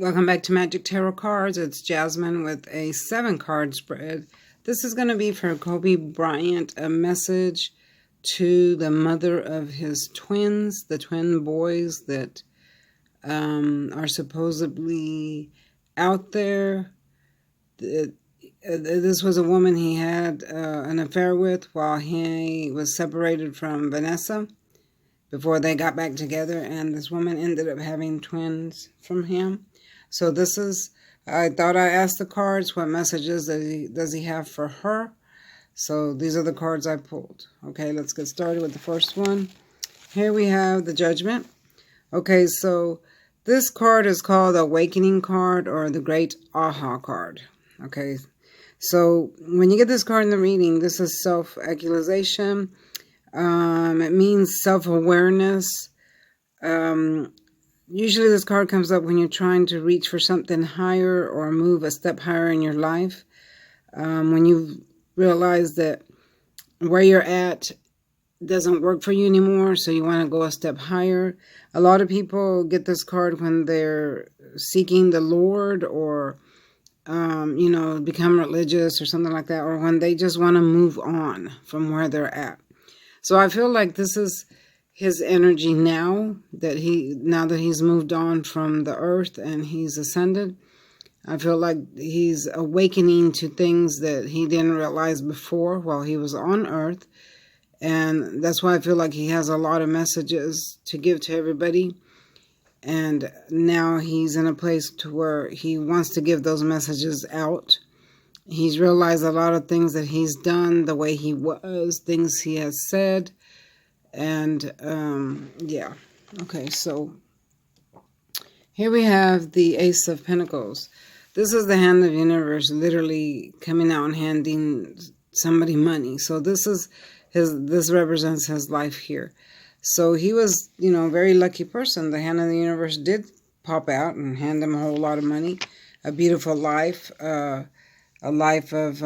Welcome back to Magic Tarot Cards. It's Jasmine with a 7-card spread. This is going to be for Kobe Bryant, a message to the mother of his twins, the twin boys that are supposedly out there. This was a woman he had an affair with while he was separated from Vanessa before they got back together, and this woman ended up having twins from him. So this is, I thought I asked the cards what messages does he have for her. So these are the cards I pulled. Okay, let's get started with the first one. Here we have the Judgment. Okay, so this card is called the Awakening card or the Great Aha card. Okay, so when you get this card in the reading, this is self-actualization. It means self-awareness. Usually this card comes up when you're trying to reach for something higher or move a step higher in your life. When you realize that where you're at doesn't work for you anymore, so you want to go a step higher. A lot of people get this card when they're seeking the Lord or, become religious or something like that, or when they just want to move on from where they're at. So I feel like this is his energy now that he's moved on from the earth and he's ascended. I feel like he's awakening to things that he didn't realize before while he was on earth. And that's why I feel like he has a lot of messages to give to everybody. And now he's in a place to where he wants to give those messages out. He's realized a lot of things that he's done, the way he was, things he has said. And, yeah. Okay, so here we have the Ace of Pentacles. This is the hand of the universe literally coming out and handing somebody money. So this represents his life here. So he was, a very lucky person. The hand of the universe did pop out and hand him a whole lot of money. A beautiful life, a life of,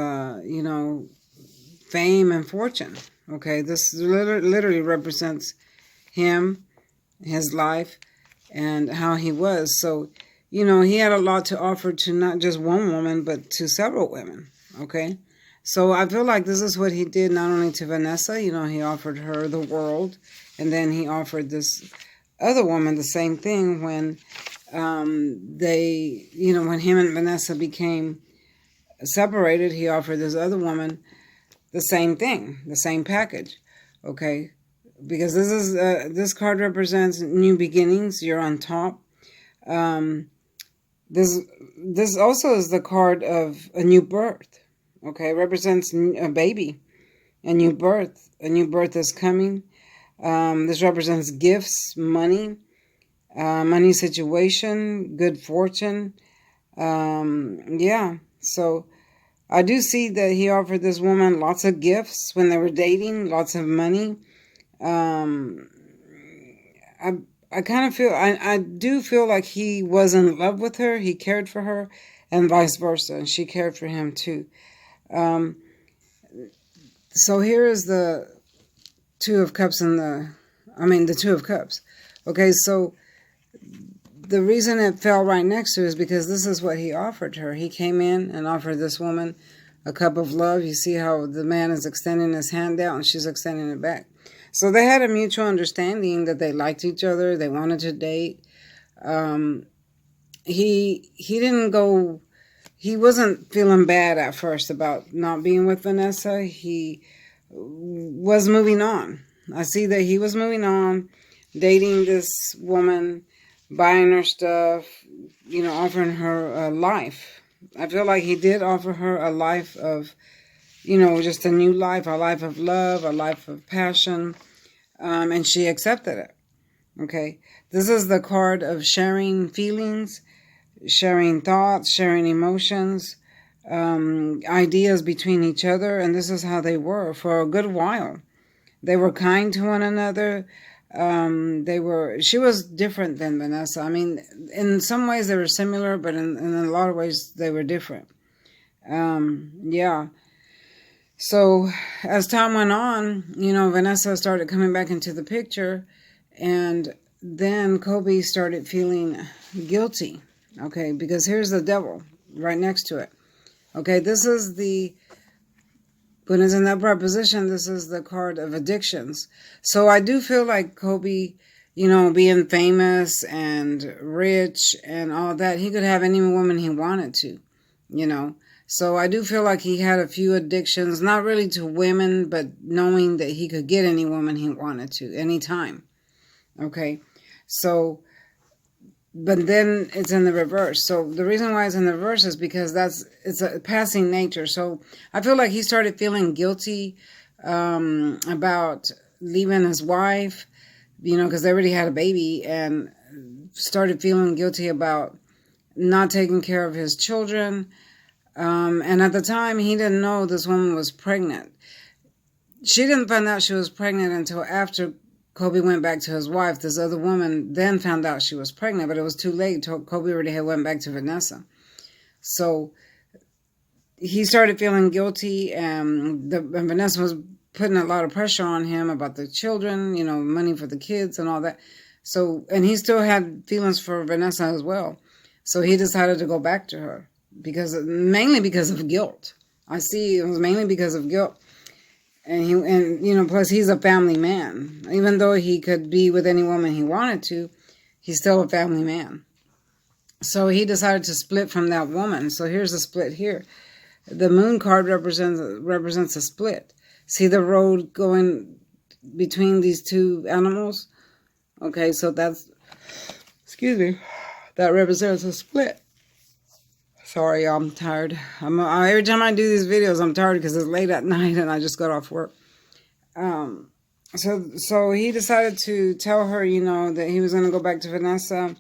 fame and fortune. Okay, this literally represents him, his life, and how he was. So, he had a lot to offer to not just one woman, but to several women. Okay, so I feel like this is what he did not only to Vanessa. He offered her the world, and then he offered this other woman the same thing when when him and Vanessa became separated. He offered this other woman the same thing, the same package, okay? Because this card represents new beginnings. You're on top. This also is the card of a new birth, okay? It represents a baby, a new birth. A new birth is coming. This represents gifts, money situation, good fortune. Yeah, so I do see that he offered this woman lots of gifts when they were dating, lots of money. I kind of feel, I do feel like he was in love with her. He cared for her and vice versa. And she cared for him too. So here is the Two of Cups and the Two of Cups. Okay, so the reason it fell right next to it is because this is what he offered her. He came in and offered this woman a cup of love. You see how the man is extending his hand out and she's extending it back. So they had a mutual understanding that they liked each other. They wanted to date. He wasn't feeling bad at first about not being with Vanessa. He was moving on. I see that he was moving on, dating this woman, buying her stuff, offering her a life. I feel like he did offer her a life of, just a new life, a life of love, a life of passion, and she accepted it. Okay, this is the card of sharing feelings, sharing thoughts, sharing emotions, ideas between each other, and this is how they were for a good while. They were kind to one another. She was different than Vanessa. I mean, in some ways they were similar, but in a lot of ways they were different. Yeah. So as time went on, Vanessa started coming back into the picture, and then Kobe started feeling guilty Okay, because here's the devil right next to it. Okay, this is when it's in the upright position, this is the card of addictions. So I do feel like Kobe, being famous and rich and all that, he could have any woman he wanted to, you know. So I do feel like he had a few addictions, not really to women, but knowing that he could get any woman he wanted to, anytime. Okay, so but then it's in the reverse. So the reason why it's in the reverse is because it's a passing nature. So I feel like he started feeling guilty about leaving his wife, because they already had a baby, and started feeling guilty about not taking care of his children. And at the time, he didn't know this woman was pregnant. She didn't find out she was pregnant until after Kobe went back to his wife. This other woman then found out she was pregnant, but it was too late. Kobe already had went back to Vanessa. So he started feeling guilty, and Vanessa was putting a lot of pressure on him about the children, money for the kids and all that. So, and he still had feelings for Vanessa as well. So he decided to go back to her mainly because of guilt. I see it was mainly because of guilt. And plus he's a family man. Even though he could be with any woman he wanted to, he's still a family man. So he decided to split from that woman. So here's a split here. The moon card represents a split. See the road going between these two animals? Okay, so that represents a split. Sorry, I'm tired. Every time I do these videos, I'm tired because it's late at night and I just got off work. So he decided to tell her, that he was going to go back to Vanessa,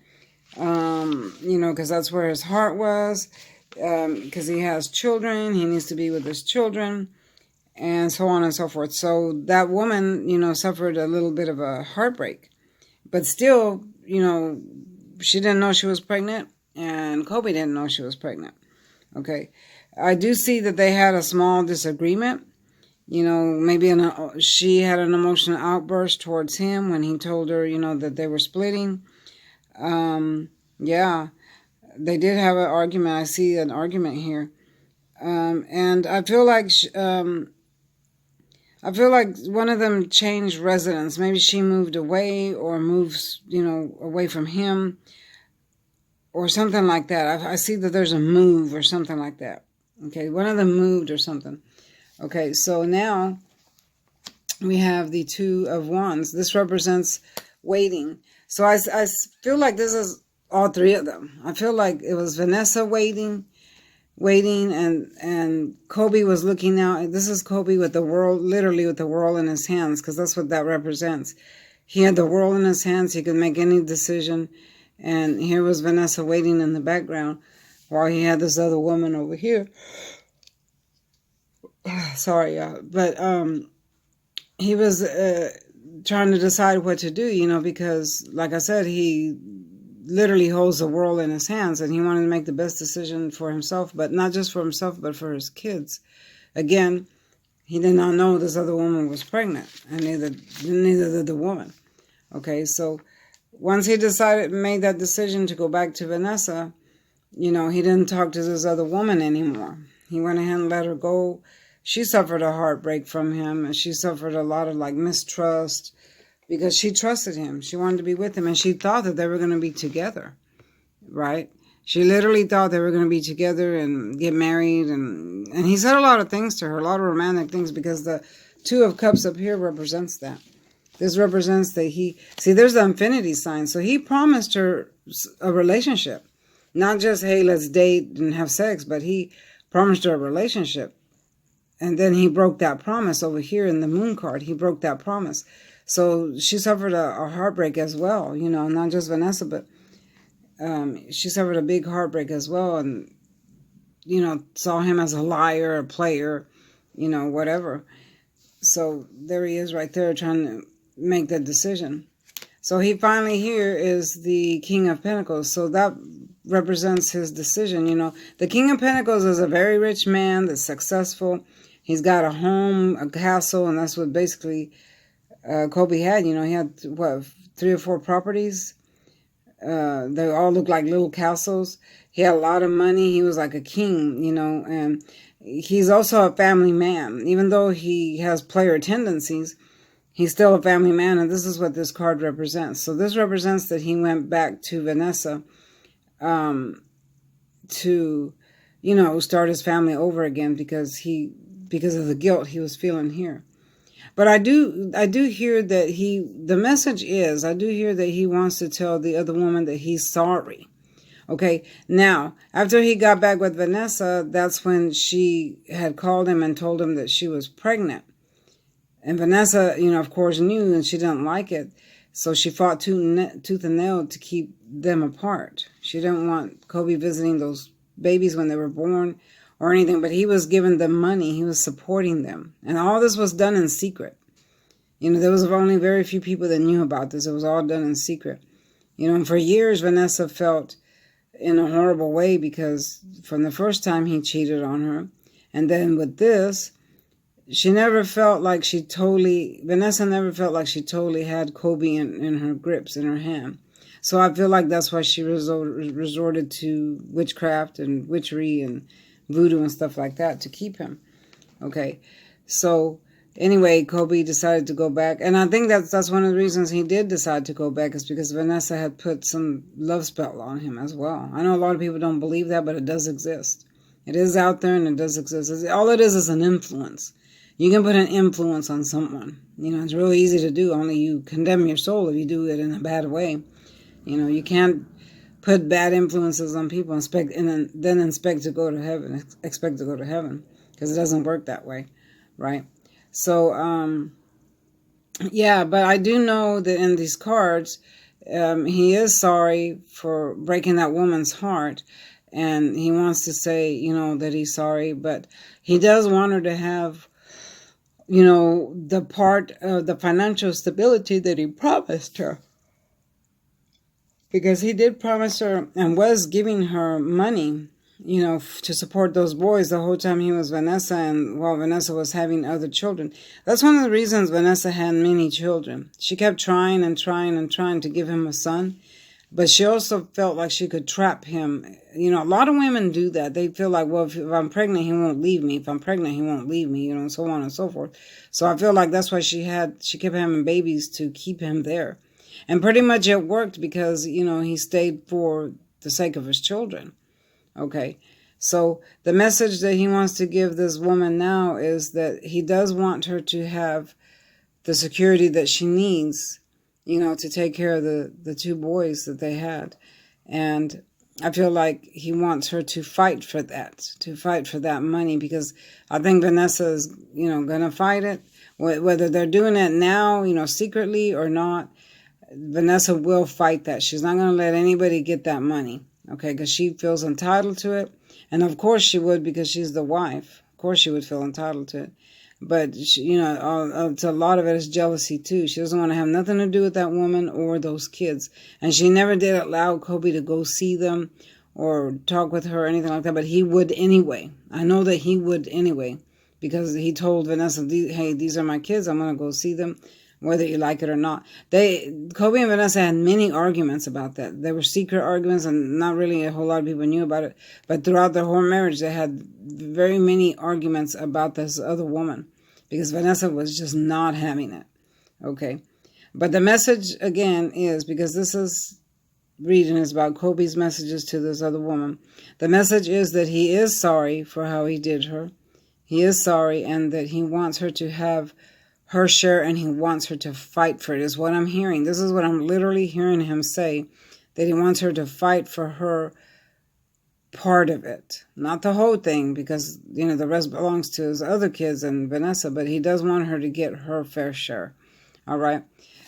because that's where his heart was, because he has children. He needs to be with his children, and so on and so forth. So that woman, suffered a little bit of a heartbreak. But still, she didn't know she was pregnant. And Kobe didn't know she was pregnant. Okay. I do see that they had a small disagreement. Maybe she had an emotional outburst towards him when he told her, that they were splitting. Yeah, they did have an argument. I see an argument here. And I feel like one of them changed residence. Maybe she moved away or moves, away from him, or something like that. I see that there's a move or something like that. Okay, one of them moved or something. Okay, so now we have the Two of Wands. This represents waiting. So I feel like this is all three of them. I feel like it was Vanessa waiting, and Kobe was looking out. This is Kobe with the world, literally with the world in his hands, because that's what that represents. He had the world in his hands. He could make any decision. And here was Vanessa waiting in the background while he had this other woman over here. Sorry, y'all. But he was trying to decide what to do, because, like I said, he literally holds the world in his hands, and he wanted to make the best decision for himself, but not just for himself, but for his kids. Again, he did not know this other woman was pregnant, and neither did the woman. Okay, so once he made that decision to go back to Vanessa, he didn't talk to this other woman anymore. He went ahead and let her go. She suffered a heartbreak from him, and she suffered a lot of mistrust, because she trusted him. She wanted to be with him, and she thought that they were going to be together, right? She literally thought they were going to be together and get married, and he said a lot of things to her, a lot of romantic things, because the Two of Cups up here represents that. This represents that there's the infinity sign. So he promised her a relationship. Not just, hey, let's date and have sex, but he promised her a relationship. And then he broke that promise over here in the moon card. He broke that promise. So she suffered a heartbreak as well, not just Vanessa, but she suffered a big heartbreak as well. And, saw him as a liar, a player, whatever. So there he is right there trying to make that decision. So he finally here is the King of Pentacles. So that represents his decision. The King of Pentacles is a very rich man that's successful. He's got a home, a castle, and that's what basically Kobe had. He had, 3 or 4 properties. They all looked like little castles. He had a lot of money. He was like a king, and he's also a family man. Even though he has player tendencies, he's still a family man, and this is what this card represents. So this represents that he went back to Vanessa to, start his family over again because of the guilt he was feeling here. But I do hear that the message is, I do hear that he wants to tell the other woman that he's sorry. Okay, now, after he got back with Vanessa, that's when she had called him and told him that she was pregnant. And Vanessa, of course, knew, and she didn't like it. So she fought tooth and nail to keep them apart. She didn't want Kobe visiting those babies when they were born or anything, but he was giving them money. He was supporting them. And all this was done in secret. There was only very few people that knew about this. It was all done in secret. And for years, Vanessa felt in a horrible way because from the first time he cheated on her. And then with this, Vanessa never felt like she totally had Kobe in her grips, in her hand. So I feel like that's why she resorted to witchcraft and witchery and voodoo and stuff like that to keep him. Okay, so anyway, Kobe decided to go back. And I think that's one of the reasons he did decide to go back is because Vanessa had put some love spell on him as well. I know a lot of people don't believe that, but it does exist. It is out there and it does exist. All it is an influence. You can put an influence on someone. It's really easy to do. Only you condemn your soul if you do it in a bad way. You can't put bad influences on people and then expect to go to heaven. Because it doesn't work that way, right? So, but I do know that in these cards, he is sorry for breaking that woman's heart. And he wants to say, that he's sorry. But he does want her to have, the part of the financial stability that he promised her. Because he did promise her and was giving her money, to support those boys the whole time he was Vanessa and while Vanessa was having other children. That's one of the reasons Vanessa had many children. She kept trying and trying and trying to give him a son. But she also felt like she could trap him. A lot of women do that. They feel like, well, if I'm pregnant, he won't leave me. If I'm pregnant, he won't leave me, and so on and so forth. So I feel like that's why she kept having babies to keep him there. And pretty much it worked because, he stayed for the sake of his children. Okay. So the message that he wants to give this woman now is that he does want her to have the security that she needs, to take care of the two boys that they had. And I feel like he wants her to fight for that money, because I think Vanessa is, going to fight it. Whether they're doing it now, secretly or not, Vanessa will fight that. She's not going to let anybody get that money, okay, because she feels entitled to it. And of course she would, because she's the wife. Of course she would feel entitled to it. But, a lot of it is jealousy, too. She doesn't want to have nothing to do with that woman or those kids. And she never did allow Kobe to go see them or talk with her or anything like that. But he would anyway. I know that he would anyway, because he told Vanessa, hey, these are my kids. I'm going to go see them, whether you like it or not. Kobe and Vanessa had many arguments about that. They were secret arguments, and not really a whole lot of people knew about it. But throughout their whole marriage, they had very many arguments about this other woman, because Vanessa was just not having it. Okay. But the message, again, is, because this reading is about Kobe's messages to this other woman. The message is that he is sorry for how he did her. He is sorry, and that he wants her to have her share, and he wants her to fight for it, is what I'm hearing. This is what I'm literally hearing him say, that he wants her to fight for her part of it. Not the whole thing, because, the rest belongs to his other kids and Vanessa, but he does want her to get her fair share. All right.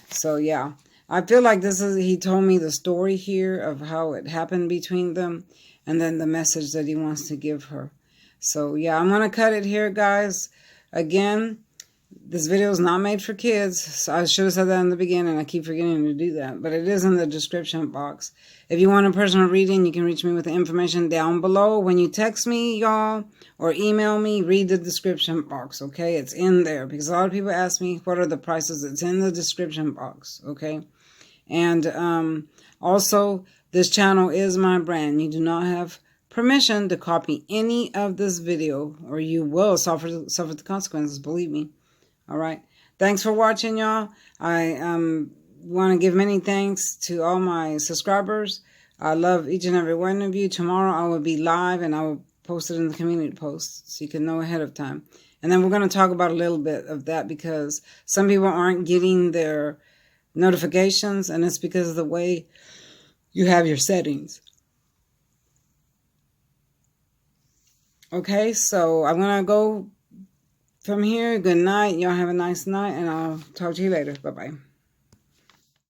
So, yeah. I feel like he told me the story here of how it happened between them, and then the message that he wants to give her. So, yeah, I'm going to cut it here, guys. Again, this video is not made for kids, so I should have said that in the beginning. I keep forgetting to do that, but it is in the description box. If you want a personal reading, you can reach me with the information down below. When you text me, y'all, or email me, read the description box, okay? It's in there, because a lot of people ask me, what are the prices? It's in the description box, okay? And also, this channel is my brand. You do not have permission to copy any of this video, or you will suffer the consequences, believe me. All right. Thanks for watching, y'all. I want to give many thanks to all my subscribers. I love each and every one of you. Tomorrow I will be live, and I will post it in the community post so you can know ahead of time. And then we're going to talk about a little bit of that, because some people aren't getting their notifications, and it's because of the way you have your settings. Okay, so I'm going to go from here. Good night. Y'all have a nice night, and I'll talk to you later. Bye-bye.